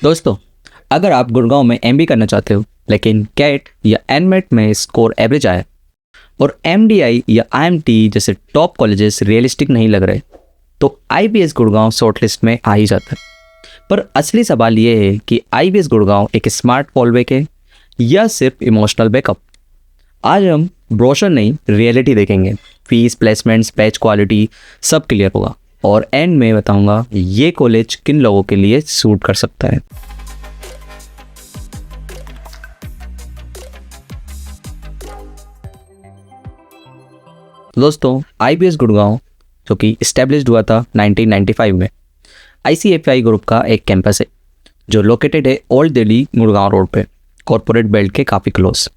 दोस्तों, अगर आप गुड़गांव में एमबी करना चाहते हो लेकिन कैट या एनमेट में स्कोर एवरेज आया और एमडीआई या आईएमटी जैसे टॉप कॉलेजेस रियलिस्टिक नहीं लग रहे, तो आईबीएस गुड़गांव शॉर्टलिस्ट में आ ही जाता है। पर असली सवाल ये है कि आईबीएस गुड़गांव एक स्मार्ट फॉलबैक है या सिर्फ इमोशनल बैकअप। आज हम ब्रोशर नहीं, रियलिटी देखेंगे। फीस, प्लेसमेंट्स, बैच क्वालिटी सब क्लियर होगा और एंड में बताऊंगा ये कॉलेज किन लोगों के लिए सूट कर सकता है। दोस्तों, आईबीएस गुड़गांव जो कि इस्टेब्लिश्ड हुआ था 1995 में, आईसीएफआई ग्रुप का एक कैंपस है जो लोकेटेड है ओल्ड दिल्ली गुड़गांव रोड पे, कॉर्पोरेट बेल्ट के काफ़ी क्लोज।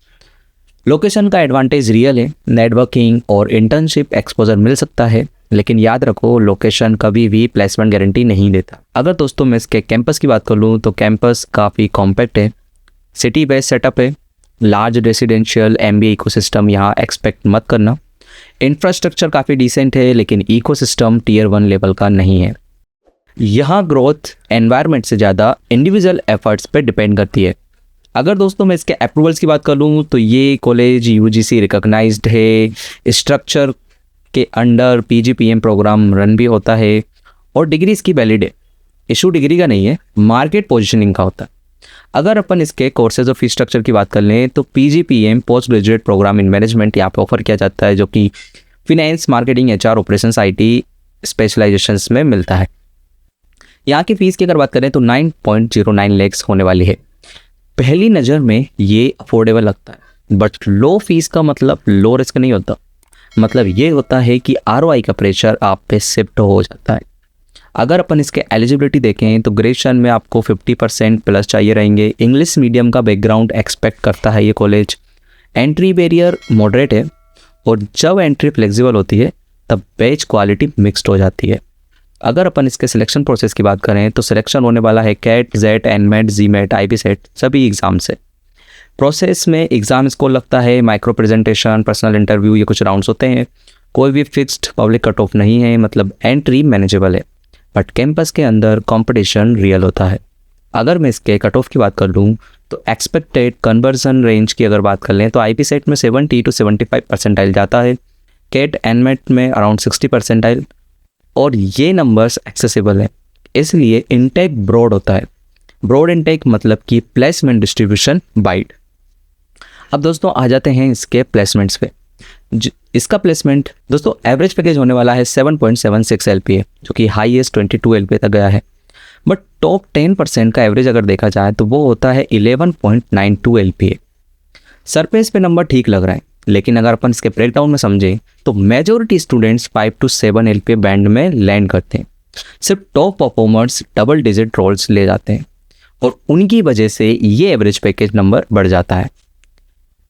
लोकेशन का एडवांटेज रियल है, नेटवर्किंग और इंटर्नशिप एक्सपोजर मिल सकता है, लेकिन याद रखो लोकेशन कभी भी प्लेसमेंट गारंटी नहीं देता। अगर दोस्तों मैं इसके कैंपस की बात कर लूँ तो कैंपस काफ़ी कॉम्पैक्ट है, सिटी बेस्ड सेटअप है, लार्ज रेसिडेंशियल एमबीए इकोसिस्टम यहाँ एक्सपेक्ट मत करना। इंफ्रास्ट्रक्चर काफ़ी डिसेंट है लेकिन इकोसिस्टम टियर 1 लेवल का नहीं है। यहाँ ग्रोथ एनवायरनमेंट से ज़्यादा इंडिविजुअल एफर्ट्स पे डिपेंड करती है। अगर दोस्तों मैं इसके अप्रूवल्स की बात कर लूँ तो ये कॉलेज यूजीसी रिकॉग्नाइज्ड है, स्ट्रक्चर के अंडर पीजीपीएम प्रोग्राम रन भी होता है और डिग्री इसकी वैलिड है। इशू डिग्री का नहीं है, मार्केट पोजीशनिंग का होता है। अगर अपन इसके कोर्सेज और फी स्ट्रक्चर की बात कर लें तो PGPM post graduate program in management यहाँ पे ऑफर किया जाता है, जो कि finance, marketing, HR, operations, IT specialisations में मिलता है। यहाँ की फ़ीस की अगर बात करें तो 9.09 लाख होने वाली है। पहली नज़र में ये अफोर्डेबल लगता है, बट लो फीस का मतलब लो रिस्क नहीं होता। मतलब ये होता है कि आरओआई का प्रेशर आप पे शिफ्ट हो जाता है। अगर अपन इसके एलिजिबिलिटी देखें तो ग्रेजुएशन में आपको 50% प्लस चाहिए रहेंगे। इंग्लिश मीडियम का बैकग्राउंड एक्सपेक्ट करता है ये कॉलेज। एंट्री बैरियर मॉडरेट है और जब एंट्री फ्लेक्सिबल होती है तब बैच क्वालिटी मिक्स्ड हो जाती है। अगर अपन इसके सिलेक्शन प्रोसेस की बात करें तो सिलेक्शन होने वाला है CAT, XAT, NMAT, GMAT, IBSAT सभी एग्ज़ाम से। प्रोसेस में एग्ज़ाम स्कोर लगता है, माइक्रो प्रेजेंटेशन, पर्सनल इंटरव्यू, ये कुछ राउंड्स होते हैं। कोई भी फिक्स्ड पब्लिक कट ऑफ नहीं है, मतलब एंट्री मैनेजेबल है, बट कैंपस के अंदर कंपटीशन रियल होता है। अगर मैं इसके कट ऑफ की बात कर लूँ तो एक्सपेक्टेड कन्वर्जन रेंज की अगर बात कर लें तो आईपी सेट में 70 to 75 परसेंटाइल जाता है, कैट एनमेट में अराउंड 60 परसेंटाइल, और ये नंबर्स एक्सेसिबल है, इसलिए इनटेक ब्रॉड होता है। ब्रॉड इनटेक मतलब कि प्लेसमेंट डिस्ट्रीब्यूशन वाइड। अब दोस्तों आ जाते हैं इसके प्लेसमेंट्स पे। इसका प्लेसमेंट दोस्तों एवरेज पैकेज होने वाला है 7.76 LPA, जो कि हाईएस्ट 22 LPA तक गया है। बट टॉप 10% का एवरेज अगर देखा जाए तो वो होता है 11.92 LPA। सरफेस पे नंबर ठीक लग रहा है, लेकिन अगर अपन इसके ब्रेकडाउन में समझें तो majority students 5 to 7 LPA band में लैंड करते हैं। सिर्फ top performers double digit roles ले जाते हैं और उनकी वजह से ये एवरेज पैकेज नंबर बढ़ जाता है।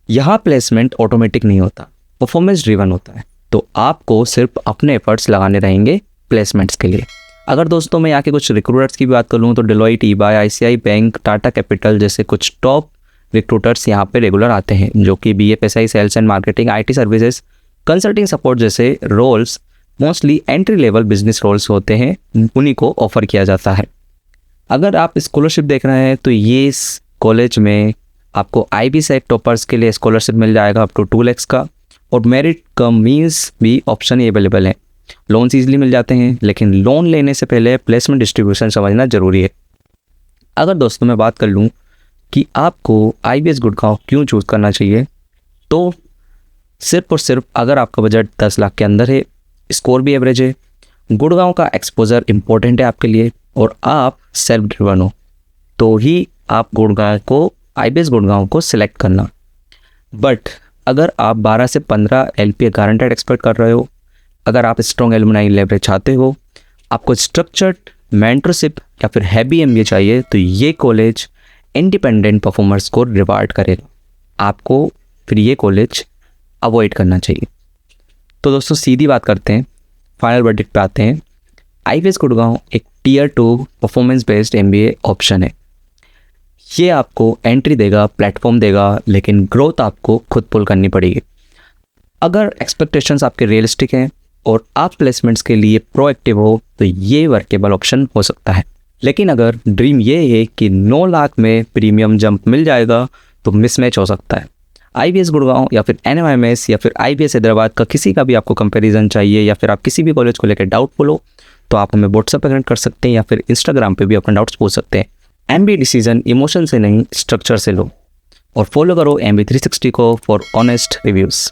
यहाँ प्लेसमेंट ऑटोमेटिक नहीं होता, परफॉर्मेंस ड्रिवन होता है, तो आपको सिर्फ अपने एफर्ट्स लगाने रहेंगे प्लेसमेंट्स के लिए। अगर दोस्तों मैं यहाँ के कुछ रिक्रूटर्स की बात करूँ तो Deloitte, eBay, ICICI bank, Tata capital जैसे कुछ टॉप रिक्रूटर्स यहाँ पे रेगुलर आते हैं, जो कि BFSI, sales and marketing, IT services, consulting support जैसे roles mostly entry level business roles होते हैं, उन्हीं को ऑफर किया जाता है। अगर आप स्कॉलरशिप देख रहे हैं तो ये इस कॉलेज में आपको आईबी सेट टॉपर्स के लिए स्कॉलरशिप मिल जाएगा अप टू 2 लाख का, और मेरिट कम मीन्स भी ऑप्शन अवेलेबल है। लोन्स ईजिली मिल जाते हैं, लेकिन लोन लेने से पहले प्लेसमेंट डिस्ट्रीब्यूशन समझना ज़रूरी है। अगर दोस्तों मैं बात कर लूँ कि आपको आईबीएस गुड़गांव क्यों चूज़ करना चाहिए, तो सिर्फ और सिर्फ अगर आपका बजट 10 लाख के अंदर है, स्कोर भी एवरेज है, गुड़गांव का एक्सपोजर इम्पोर्टेंट है आपके लिए, और आप सेल्फ ड्रिवन हो, तो ही आप गुड़गांव को आईबीएस गुड़गांव को सिलेक्ट करना। बट अगर आप 12 से 15 LPA गारंटेड एक्सपेक्ट कर रहे हो, अगर आप स्ट्रॉन्ग एलुमनाई लेवरेज चाहते हो, आपको स्ट्रक्चर्ड मेंटरशिप या फिर हैवी एमबीए चाहिए, तो ये कॉलेज इंडिपेंडेंट परफॉर्मर्स को रिवार्ड करेगा। आपको फिर ये कॉलेज अवॉइड करना चाहिए। तो दोस्तों सीधी बात करते हैं, फाइनल वर्डिक्ट पे आते हैं। आईबीएस गुड़गांव एक tier 2 performance based MBA option है। ये आपको एंट्री देगा, प्लेटफॉर्म देगा, लेकिन ग्रोथ आपको खुद पुल करनी पड़ेगी। अगर एक्सपेक्टेशंस आपके रियलिस्टिक हैं और आप प्लेसमेंट्स के लिए प्रोएक्टिव हो तो ये वर्केबल ऑप्शन हो सकता है। लेकिन अगर ड्रीम ये है कि 9 लाख में प्रीमियम जंप मिल जाएगा तो मिसमैच हो सकता है। IBS गुड़गांव या फिर NMIMS या फिर IBS हैदराबाद का किसी का भी आपको कंपैरिजन चाहिए या फिर आप किसी भी कॉलेज को लेकर डाउटफुल हो तो आप हमें व्हाट्सएप पर कनेक्ट कर सकते हैं या फिर इंस्टाग्राम पे भी अपने डाउट्स पूछ सकते हैं। MBA डिसीजन इमोशन से नहीं स्ट्रक्चर से लो और फॉलो करो MB360 को फॉर ऑनेस्ट रिव्यूज़।